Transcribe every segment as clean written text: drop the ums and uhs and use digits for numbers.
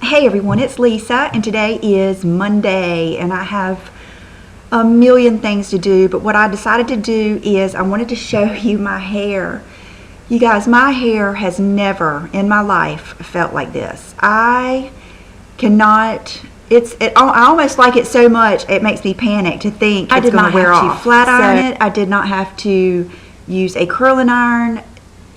Hey everyone, it's Lisa, and today is Monday, and I have a million things to do, but what I decided to do is I wanted to show you my hair. You guys, my hair has never in my life felt like this. I cannot, I almost like it so much it makes me panic to think it's going to wear off. I did not have to flat iron it. I did not have to use a curling iron.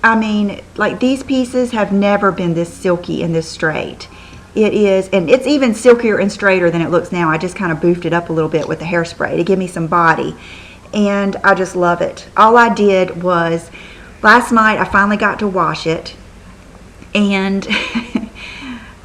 I mean, like, these pieces have never been this silky and this straight. It is, and it's even silkier and straighter than it looks now. I just kind of boofed it up a little bit with the hairspray to give me some body, and I just love it. All I did was, last night I finally got to wash it, and it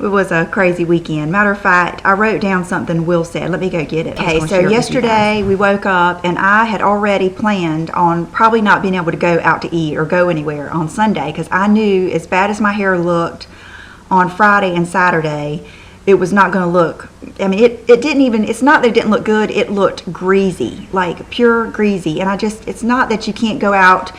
was a crazy weekend. Matter of fact, I wrote down something Will said. Let me go get it. Okay, so yesterday we woke up, and I had already planned on probably not being able to go out to eat or go anywhere on Sunday, because I knew, as bad as my hair looked on Friday and Saturday, it was not going to look, I mean, it didn't even, it's not that it didn't look good, it looked greasy, like pure greasy. And it's not that you can't go out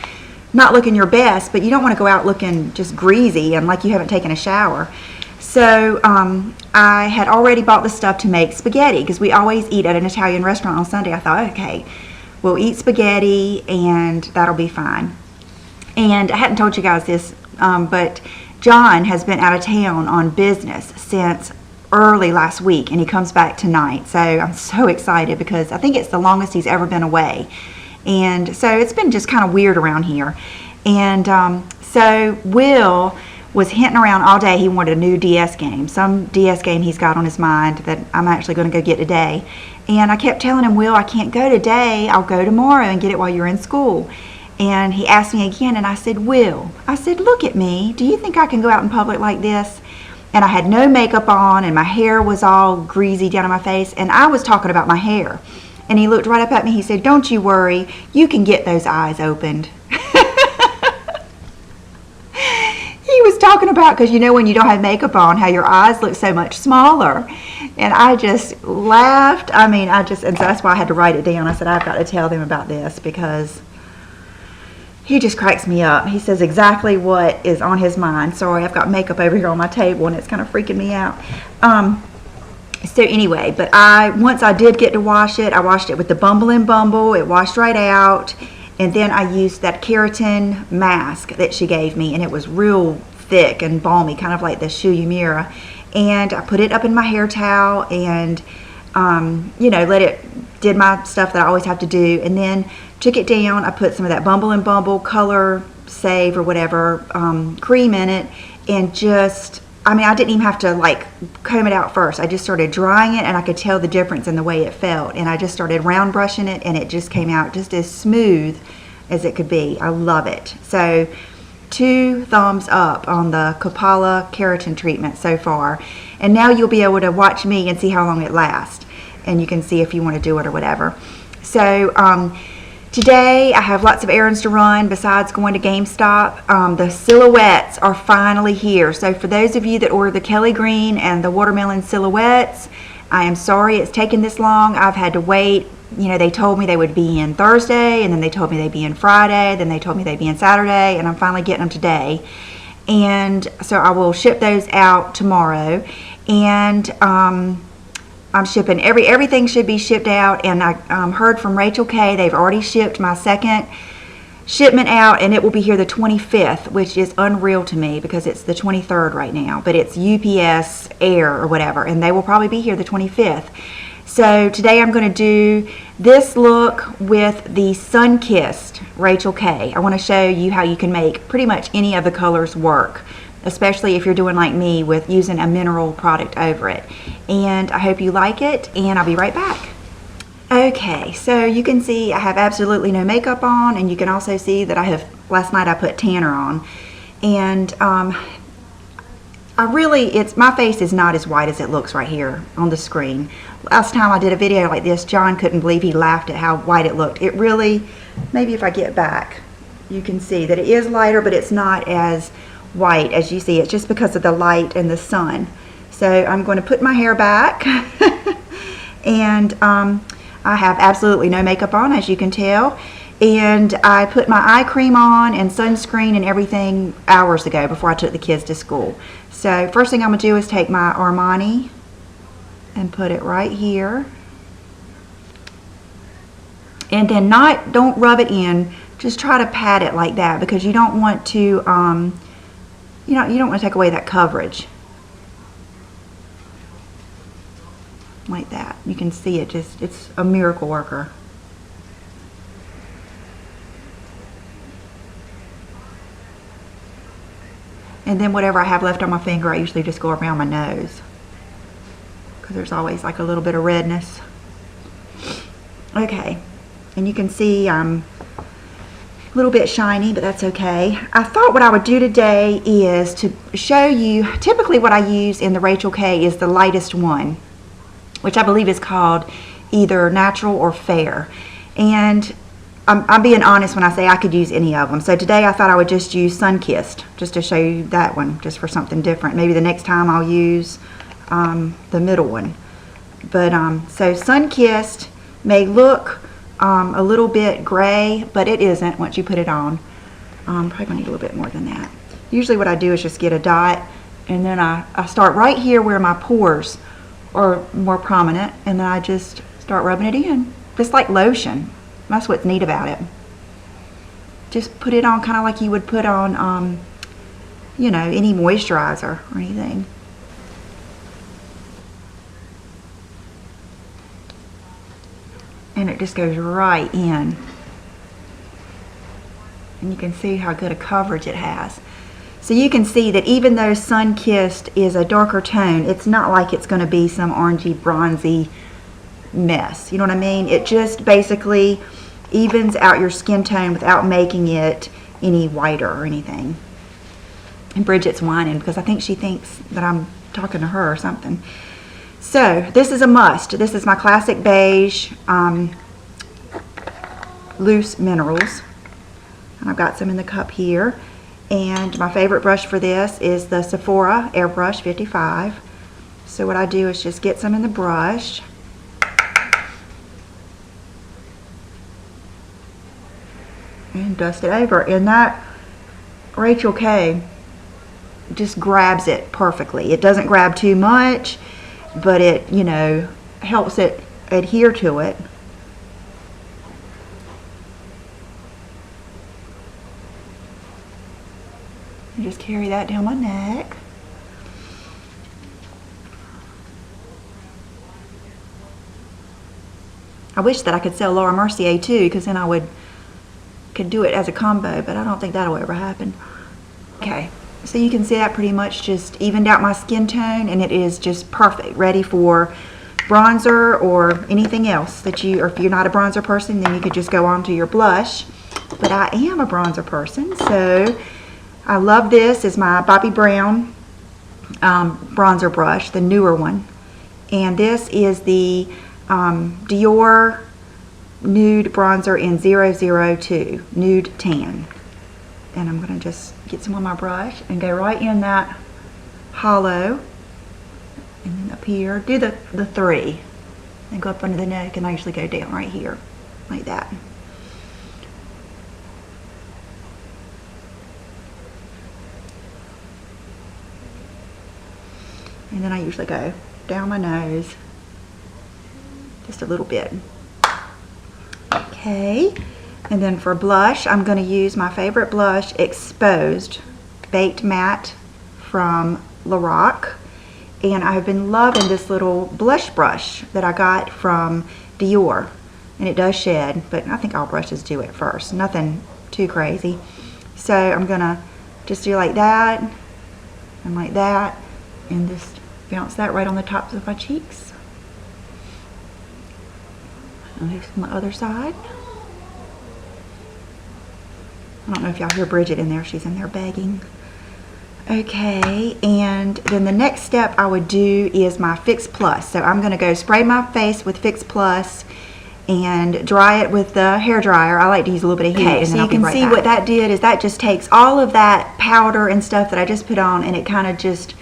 not looking your best, but you don't want to go out looking just greasy and like you haven't taken a shower. So I had already bought the stuff to make spaghetti, because we always eat at an Italian restaurant on Sunday. I thought, okay, we'll eat spaghetti and that'll be fine. And I hadn't told you guys this, but John has been out of town on business since early last week, and he comes back tonight. So I'm so excited, because I think it's the longest he's ever been away. And so it's been just kind of weird around here. And so Will was hinting around all day. He wanted a new DS game, some DS game he's got on his mind that I'm actually going to go get today. And I kept telling him, Will, I can't go today. I'll go tomorrow and get it while you're in school. And he asked me again, and I said, Will, I said, look at me. Do you think I can go out in public like this? And I had no makeup on, and my hair was all greasy down on my face, and I was talking about my hair. And he looked right up at me. He said, don't you worry. You can get those eyes opened. He was talking about, because you know when you don't have makeup on, how your eyes look so much smaller. And I just laughed. I mean, and so that's why I had to write it down. I said, I've got to tell them about this, because he just cracks me up. He says exactly what is on his mind. Sorry, I've got makeup over here on my table, and it's kind of freaking me out. So anyway, but once I did get to wash it, I washed it with the Bumble and Bumble. It washed right out. And then I used that Keratin mask that she gave me, and it was real thick and balmy, kind of like the Shu Yumira. And I put it up in my hair towel and, you know, did my stuff that I always have to do. And then took it down. I put some of that Bumble and Bumble Color Save or whatever cream in it, and just, I mean, I didn't even have to like comb it out first. I just started drying it, and I could tell the difference in the way it felt. And I just started round brushing it, and it just came out just as smooth as it could be. I love it. So 2 thumbs up on the Coppola keratin treatment so far. And now you'll be able to watch me and see how long it lasts, and you can see if you want to do it or whatever. So today I have lots of errands to run besides going to GameStop. The silhouettes are finally here. So for those of you that ordered the Kelly Green and the watermelon silhouettes, I am sorry it's taken this long. I've had to wait. You know, they told me they would be in Thursday, and then they told me they'd be in Friday, then they told me they'd be in Saturday, and I'm finally getting them today. And so I will ship those out tomorrow. And I'm shipping, everything should be shipped out, and I heard from Rachel K. They've already shipped my second shipment out, and it will be here the 25th, which is unreal to me because it's the 23rd right now, but it's UPS Air or whatever, and they will probably be here the 25th. So today I'm going to do this look with the Sunkissed Rachel K. I want to show you how you can make pretty much any of the colors work, especially if you're doing like me with using a mineral product over it. And I hope you like it, and I'll be right back. Okay, so you can see I have absolutely no makeup on, and you can also see that last night I put tanner on. And my face is not as white as it looks right here on the screen. Last time I did a video like this, John couldn't believe, he laughed at how white it looked. It really, maybe if I get back, you can see that it is lighter, but it's not as white as you see. It's just because of the light and the sun. So I'm going to put my hair back and I have absolutely no makeup on, as you can tell, and I put my eye cream on and sunscreen and everything hours ago before I took the kids to school. So first thing I'm going to do is take my Armani and put it right here. And then don't rub it in, just try to pat it like that, because you don't want to, you don't want to take away that coverage. Like that. You can see it it's a miracle worker. And then whatever I have left on my finger, I usually just go around my nose, because there's always like a little bit of redness. Okay, and you can see I'm a little bit shiny, but that's okay. I thought what I would do today is to show you, typically what I use in the Rachel K is the lightest one, which I believe is called either Natural or Fair. And I'm being honest when I say I could use any of them. So today I thought I would just use Sunkissed, just to show you that one, just for something different. Maybe the next time I'll use the middle one. But so Sunkissed may look a little bit gray, but it isn't once you put it on. Probably gonna need a little bit more than that. Usually what I do is just get a dot, and then I start right here where my pores are more prominent, and then I just start rubbing it in, just like lotion. That's what's neat about it. Just put it on kind of like you would put on, you know, any moisturizer or anything. And it just goes right in. And you can see how good a coverage it has. So you can see that even though Sunkissed is a darker tone, it's not like it's going to be some orangey, bronzy mess. You know what I mean? It just basically evens out your skin tone without making it any whiter or anything. And Bridget's whining because I think she thinks that I'm talking to her or something. So this is a must. This is my classic beige loose minerals, and I've got some in the cup here. And my favorite brush for this is the Sephora Airbrush 55. So what I do is just get some in the brush, and dust it over, and that Rachel K just grabs it perfectly. It doesn't grab too much, but it, you know, helps it adhere to it. And just carry that down my neck. I wish that I could sell Laura Mercier too, because then I could do it as a combo, but I don't think that'll ever happen. Okay, so you can see that pretty much just evened out my skin tone, and it is just perfect, ready for bronzer or anything else that you, or if you're not a bronzer person, then you could just go on to your blush. But I am a bronzer person, so I love this. Is my Bobbi Brown bronzer brush, the newer one. And this is the Dior Nude Bronzer in 002, Nude Tan. And I'm going to just get some on my brush and go right in that hollow. And then up here, do the three. And go up under the neck, and I usually go down right here, like that. And then I usually go down my nose just a little bit. Okay, and then for blush, I'm going to use my favorite blush, Exposed Baked Matte from Lorac. And I've been loving this little blush brush that I got from Dior. And it does shed, but I think all brushes do at first. Nothing too crazy. So I'm going to just do like that, and like that, and just bounce that right on the tops of my cheeks. And here's on the other side. I don't know if y'all hear Bridget in there. She's in there begging. Okay, and then the next step I would do is my Fix Plus. So I'm going to go spray my face with Fix Plus and dry it with the hair dryer. I like to use a little bit of heat. Okay, so you can see what that did is that just takes all of that powder and stuff that I just put on, and it kind of just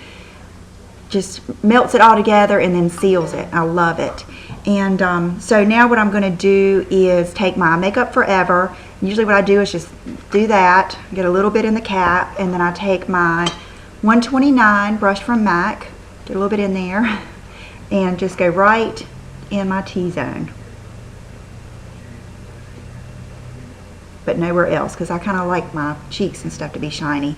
melts it all together and then seals it. I love it. And so now what I'm going to do is take my Makeup Forever. Usually what I do is just do that, get a little bit in the cap, and then I take my 129 brush from MAC. Get a little bit in there and just go right in my T-zone. But nowhere else, because I kind of like my cheeks and stuff to be shiny.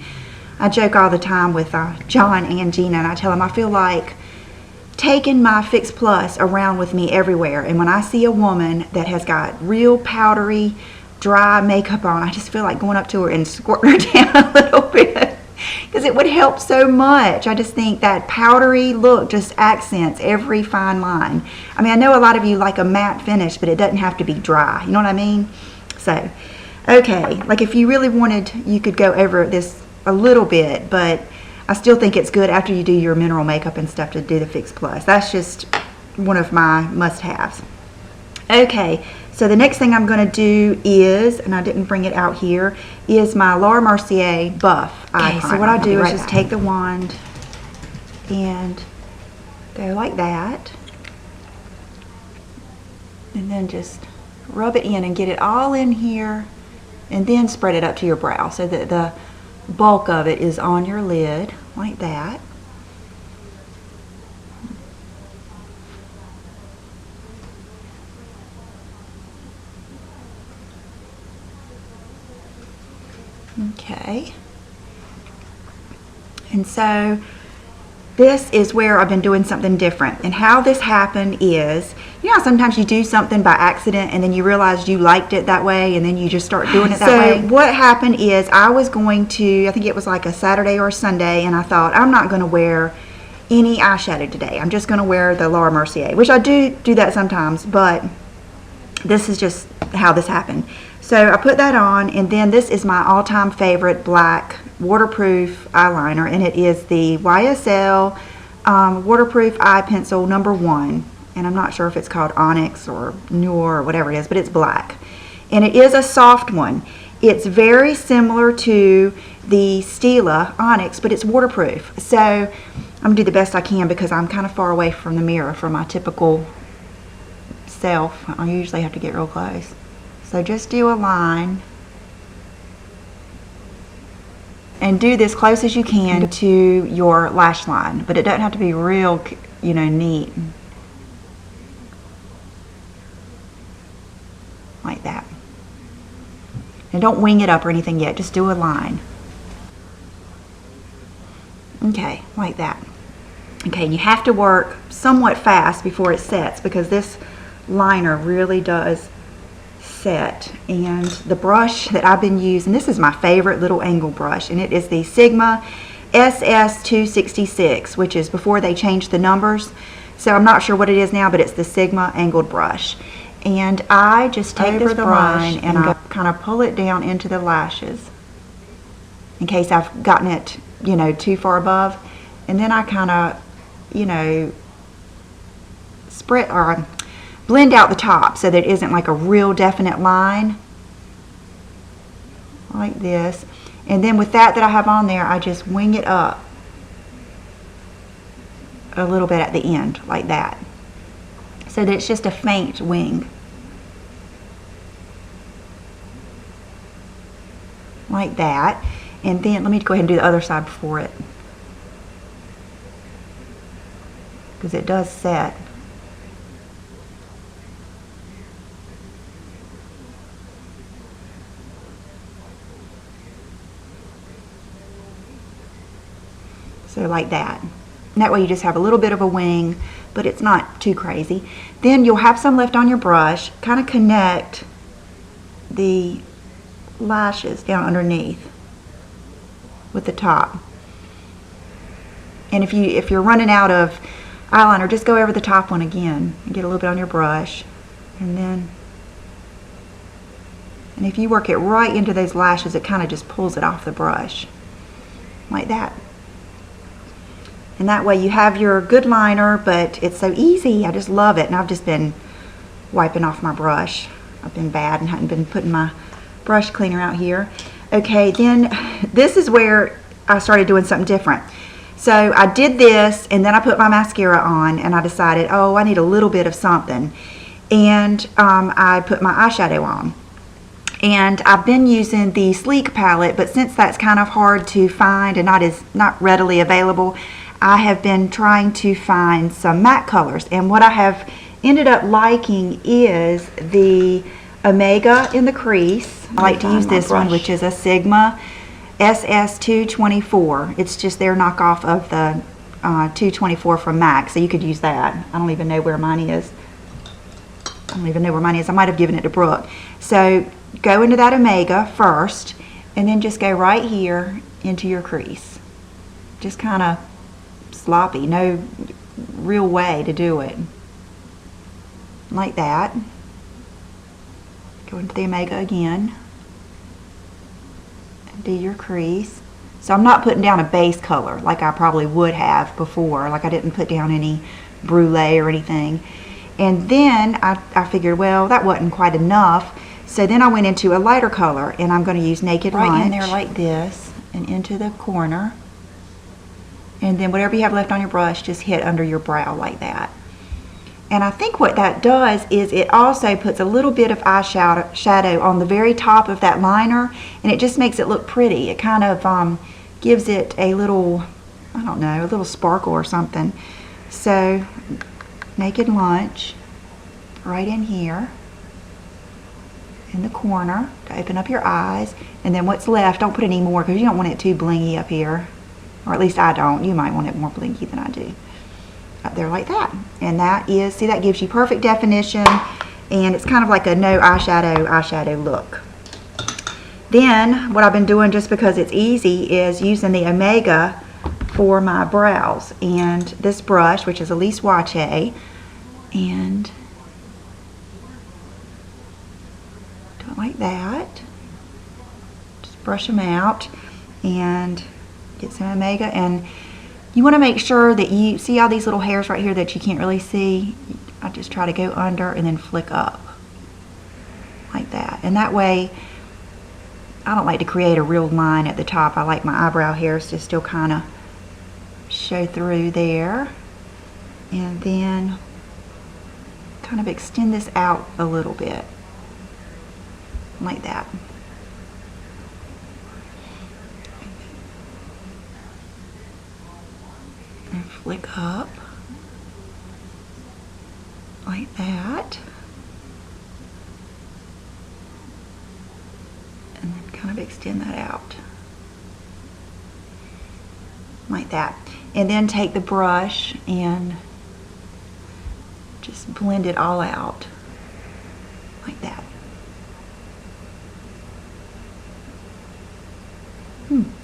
I joke all the time with John and Gina, and I tell them I feel like taking my Fix Plus around with me everywhere. And when I see a woman that has got real powdery, dry makeup on, I just feel like going up to her and squirting her down a little bit, because it would help so much. I just think that powdery look just accents every fine line. I mean, I know a lot of you like a matte finish, but it doesn't have to be dry. You know what I mean? So, okay, like if you really wanted, you could go over this a little bit, but I still think it's good after you do your mineral makeup and stuff to do the Fix Plus. That's just one of my must-haves. Okay, so the next thing I'm going to do is, and I didn't bring it out here, is my Laura Mercier Buff Eye Primer. So what I do is just take the wand and go like that, and then just rub it in and get it all in here, and then spread it up to your brow so that the bulk of it is on your lid like that. Okay, and so this is where I've been doing something different. And how this happened is, you know, sometimes you do something by accident and then you realize you liked it that way, and then you just start doing it that way. So what happened is, I was going to, I think it was like a Saturday or a Sunday, and I thought, I'm not going to wear any eyeshadow today. I'm just going to wear the Laura Mercier, which I do that sometimes, but this is just how this happened. So I put that on, and then this is my all-time favorite black waterproof eyeliner, and it is the YSL waterproof eye pencil #1, and I'm not sure if it's called Onyx or Noir or whatever it is, but it's black, and it is a soft one. It's very similar to the Stila Onyx, but it's waterproof. So I'm gonna do the best I can, because I'm kind of far away from the mirror for my typical self. I usually have to get real close. So just do a line and do this close as you can to your lash line, but it doesn't have to be real, you know, neat. Like that. And don't wing it up or anything yet, just do a line. Okay, like that. Okay, and you have to work somewhat fast before it sets, because this liner really does set. And the brush that I've been using, this is my favorite little angle brush, and it is the Sigma SS266, which is before they changed the numbers. So I'm not sure what it is now, but it's the Sigma angled brush. And I just take this brush and I kind of pull it down into the lashes, in case I've gotten it, you know, too far above. And then I kind of, you know, spread or blend out the top so that it isn't like a real definite line, like this. And then with that I have on there, I just wing it up a little bit at the end, like that, so that it's just a faint wing, like that. And then let me go ahead and do the other side before it, because it does set. So like that. And that way you just have a little bit of a wing, but it's not too crazy. Then you'll have some left on your brush. Kind of connect the lashes down underneath with the top. And if you're running out of eyeliner, just go over the top one again and get a little bit on your brush. And if you work it right into those lashes, it kind of just pulls it off the brush, like that. And that way you have your good liner, but it's so easy. I just love it. And I've just been wiping off my brush. I've been bad and hadn't been putting my brush cleaner out here. Okay, then this is where I started doing something different. So I did this, and then I put my mascara on, and I decided, oh, I need a little bit of something. And I put my eyeshadow on. And I've been using the Sleek palette, but since that's kind of hard to find and not readily available, I have been trying to find some matte colors. And what I have ended up liking is the Omega in the crease. I like to use this one, which is a Sigma SS224. It's just their knockoff of the 224 from MAC, so you could use that. I don't even know where mine is. I might have given it to Brooke. So go into that Omega first, and then just go right here into your crease. Just kind of sloppy, no real way to do it. Like that. Go into the Omega again. And do your crease. So I'm not putting down a base color like I probably would have before. Like I didn't put down any brulee or anything. And then I figured, well, that wasn't quite enough. So then I went into a lighter color, and I'm going to use Naked Lunch. Right in there like this, and into the corner. And then whatever you have left on your brush, just hit under your brow like that. And I think what that does is it also puts a little bit of eyeshadow on the very top of that liner, and it just makes it look pretty. It kind of gives it a little, I don't know, a little sparkle or something. So Naked Lunch right in here in the corner to open up your eyes, and then what's left, don't put any more because you don't want it too blingy up here, or at least I don't. You might want it more blingy than I do. Up there like that. And that is, see, that gives you perfect definition, and it's kind of like a no eyeshadow look. Then what I've been doing, just because it's easy, is using the Omega for my brows, and this brush, which is a Lise Wachee, and do it like that. Just brush them out and get some Omega. And you want to make sure that you see all these little hairs right here that you can't really see. I just try to go under and then flick up like that, and that way I don't like to create a real line at the top. I like my eyebrow hairs to still kind of show through there, and then kind of extend this out a little bit like that. And flick up like that, and then kind of extend that out like that. And then take the brush and just blend it all out like that.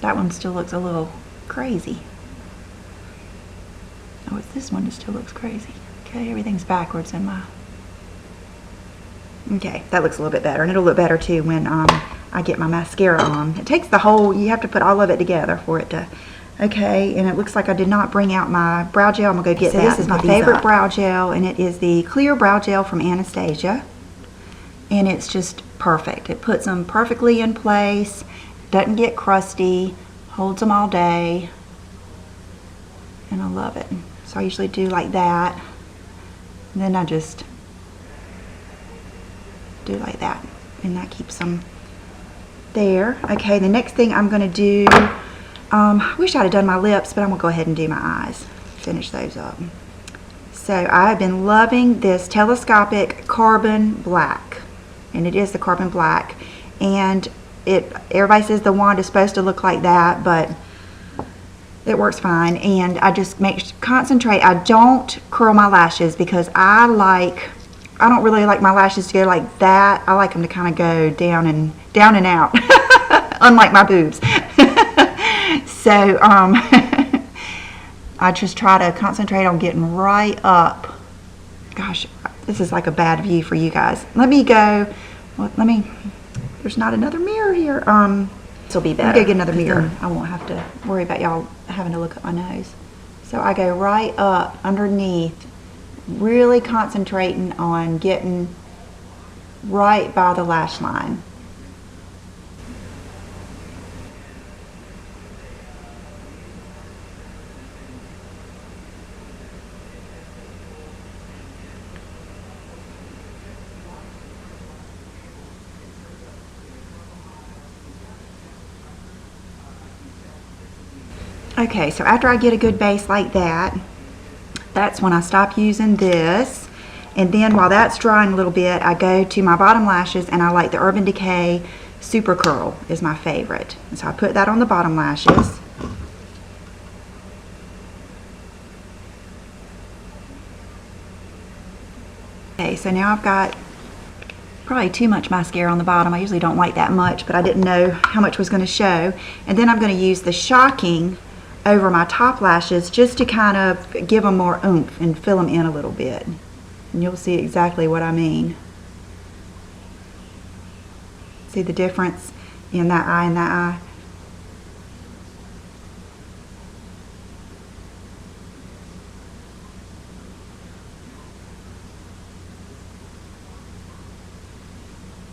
That one still looks a little crazy. Oh, it's this one that still looks crazy. Okay, everything's backwards in my... Okay, that looks a little bit better, and it'll look better too when I get my mascara on. It takes the whole, you have to put all of it together for it to... Okay, and it looks like I did not bring out my brow gel. I'm going to go get that. This is my favorite brow gel, and it is the clear brow gel from Anastasia. And it's just perfect. It puts them perfectly in place, doesn't get crusty, holds them all day, and I love it. So I usually do like that, and then I just do like that, and that keeps them there. Okay, the next thing I'm going to do, I wish I'd have done my lips, but I'm going to go ahead and do my eyes, finish those up. So I've been loving this telescopic carbon black, and it is the carbon black, and everybody says the wand is supposed to look like that, but it works fine. And I just concentrate. I don't curl my lashes because I don't really like my lashes to go like that. I like them to kind of go down and out, unlike my boobs. So I just try to concentrate on getting right up. Gosh, this is like a bad view for you guys. Let me go. Well, there's not another mirror here. This will be better. Let me go get another mirror. I won't have to worry about y'all having to look at my nose. So I go right up underneath, really concentrating on getting right by the lash line. Okay, so after I get a good base like that, that's when I stop using this. And then while that's drying a little bit, I go to my bottom lashes, and I like the Urban Decay Super Curl is my favorite. And so I put that on the bottom lashes. Okay, so now I've got probably too much mascara on the bottom. I usually don't like that much, but I didn't know how much was going to show. And then I'm going to use the Shocking over my top lashes just to kind of give them more oomph and fill them in a little bit. And you'll see exactly what I mean. See the difference in that eye and that eye?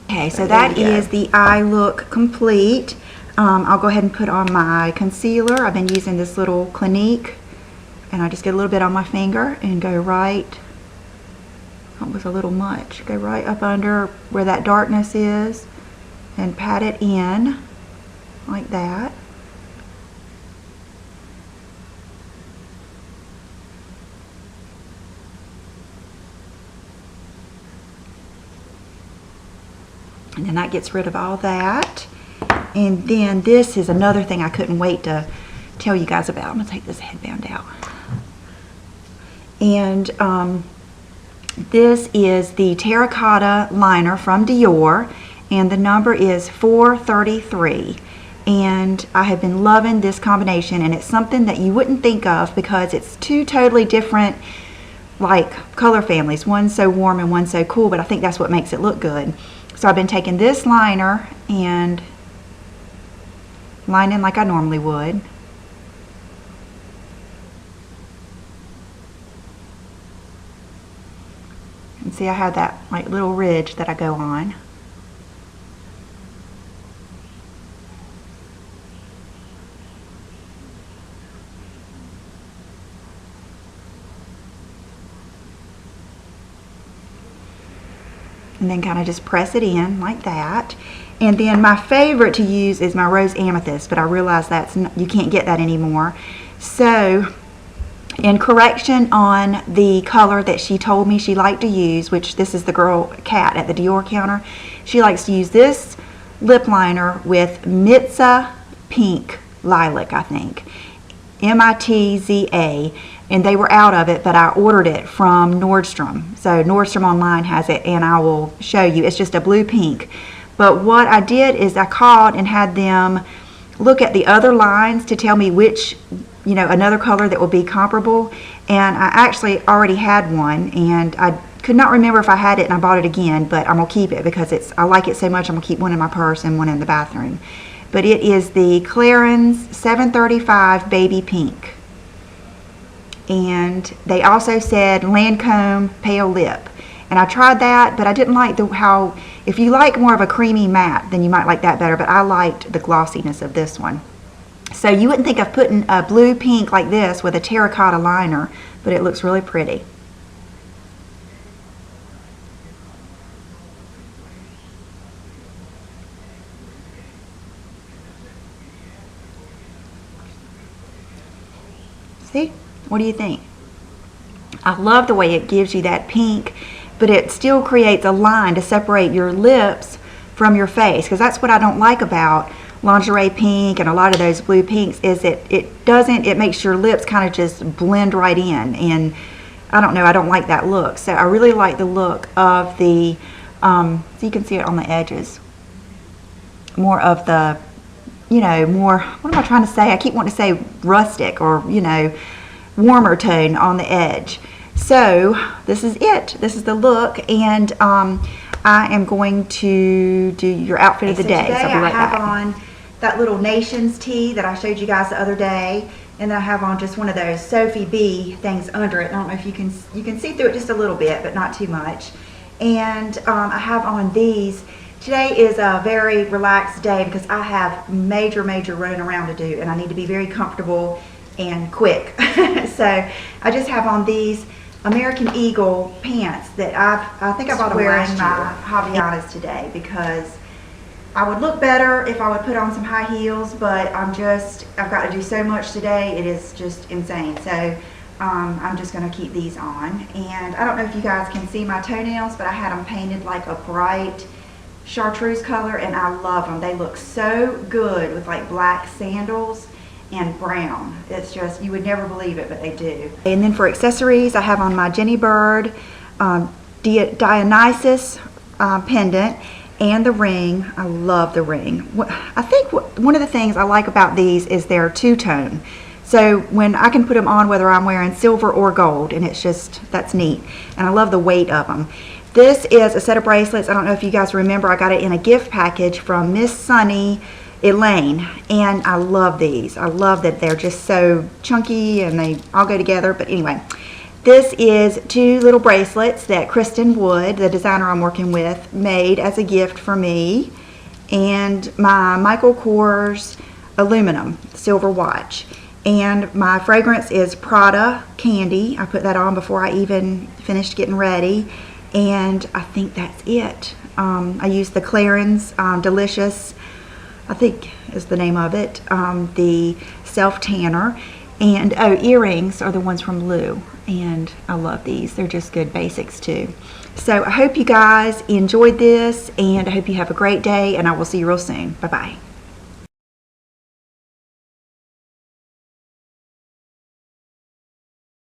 Okay, so that is the eye look complete. I'll go ahead and put on my concealer. I've been using this little Clinique, and I just get a little bit on my finger and go right, that was a little much, go right up under where that darkness is and pat it in like that. And then that gets rid of all that. And then this is another thing I couldn't wait to tell you guys about. I'm going to take this headband out. And this is the Terracotta liner from Dior. And the number is 433. And I have been loving this combination. And it's something that you wouldn't think of because it's two totally different like color families. One's so warm and one's so cool. But I think that's what makes it look good. So I've been taking this liner and lining like I normally would. And see, I have that like little ridge that I go on. And then kind of just press it in like that. And then my favorite to use is my Rose Amethyst, but I realize that's you can't get that anymore. So in correction on the color that she told me she liked to use, which this is the girl Kat at the Dior counter, she likes to use this lip liner with Mitza Pink Lilac, I think, MITZA, and they were out of it, but I ordered it from Nordstrom. So Nordstrom online has it, and I will show you. It's just a blue pink. But what I did is I called and had them look at the other lines to tell me which, you know, another color that would be comparable. And I actually already had one, and I could not remember if I had it, and I bought it again, but I'm gonna keep it because I like it so much. I'm gonna keep one in my purse and one in the bathroom. But it is the Clarins 735 Baby Pink. And they also said Lancome Pale Lip. And I tried that, but I didn't like how, if you like more of a creamy matte, then you might like that better, but I liked the glossiness of this one. So you wouldn't think of putting a blue pink like this with a terracotta liner, but it looks really pretty. See? What do you think? I love the way it gives you that pink, but it still creates a line to separate your lips from your face, because that's what I don't like about lingerie pink and a lot of those blue pinks is it makes your lips kind of just blend right in, and I don't know, I don't like that look. So I really like the look of the so you can see it on the edges, more of the, you know, more, what am I trying to say? I keep wanting to say rustic, or, you know, warmer tone on the edge. So this is it. This is the look, and I am going to do your outfit of the day. So I'll be right back. I have on that little Nations tee that I showed you guys the other day, and then I have on just one of those Sophie B things under it. I don't know if you can see through it just a little bit, but not too much. And I have on these. Today is a very relaxed day because I have major running around to do, and I need to be very comfortable and quick. So I just have on these American Eagle pants that I think I bought them wearing my Javianas today because I would look better if I would put on some high heels, but I've got to do so much today. It is just insane. So I'm just going to keep these on. And I don't know if you guys can see my toenails, but I had them painted like a bright chartreuse color, and I love them. They look so good with like black sandals and brown. It's just, you would never believe it, but they do. And then for accessories, I have on my Jenny Bird Dionysus pendant and the ring. I love the ring. I think one of the things I like about these is they're two-tone. So when I can put them on whether I'm wearing silver or gold, and it's just, that's neat. And I love the weight of them. This is a set of bracelets. I don't know if you guys remember, I got it in a gift package from Miss Sunny Elaine, and I love these. I love that they're just so chunky and they all go together. But anyway, this is 2 little bracelets that Kristen Wood, the designer I'm working with, made as a gift for me, and my Michael Kors aluminum silver watch. And my fragrance is Prada Candy. I put that on before I even finished getting ready, and I think that's it. I used the Clarins Delicious, I think is the name of it, the self tanner. And oh, earrings are the ones from Lou, and I love these. They're just good basics too. So I hope you guys enjoyed this, and I hope you have a great day, and I will see you real soon. Bye bye.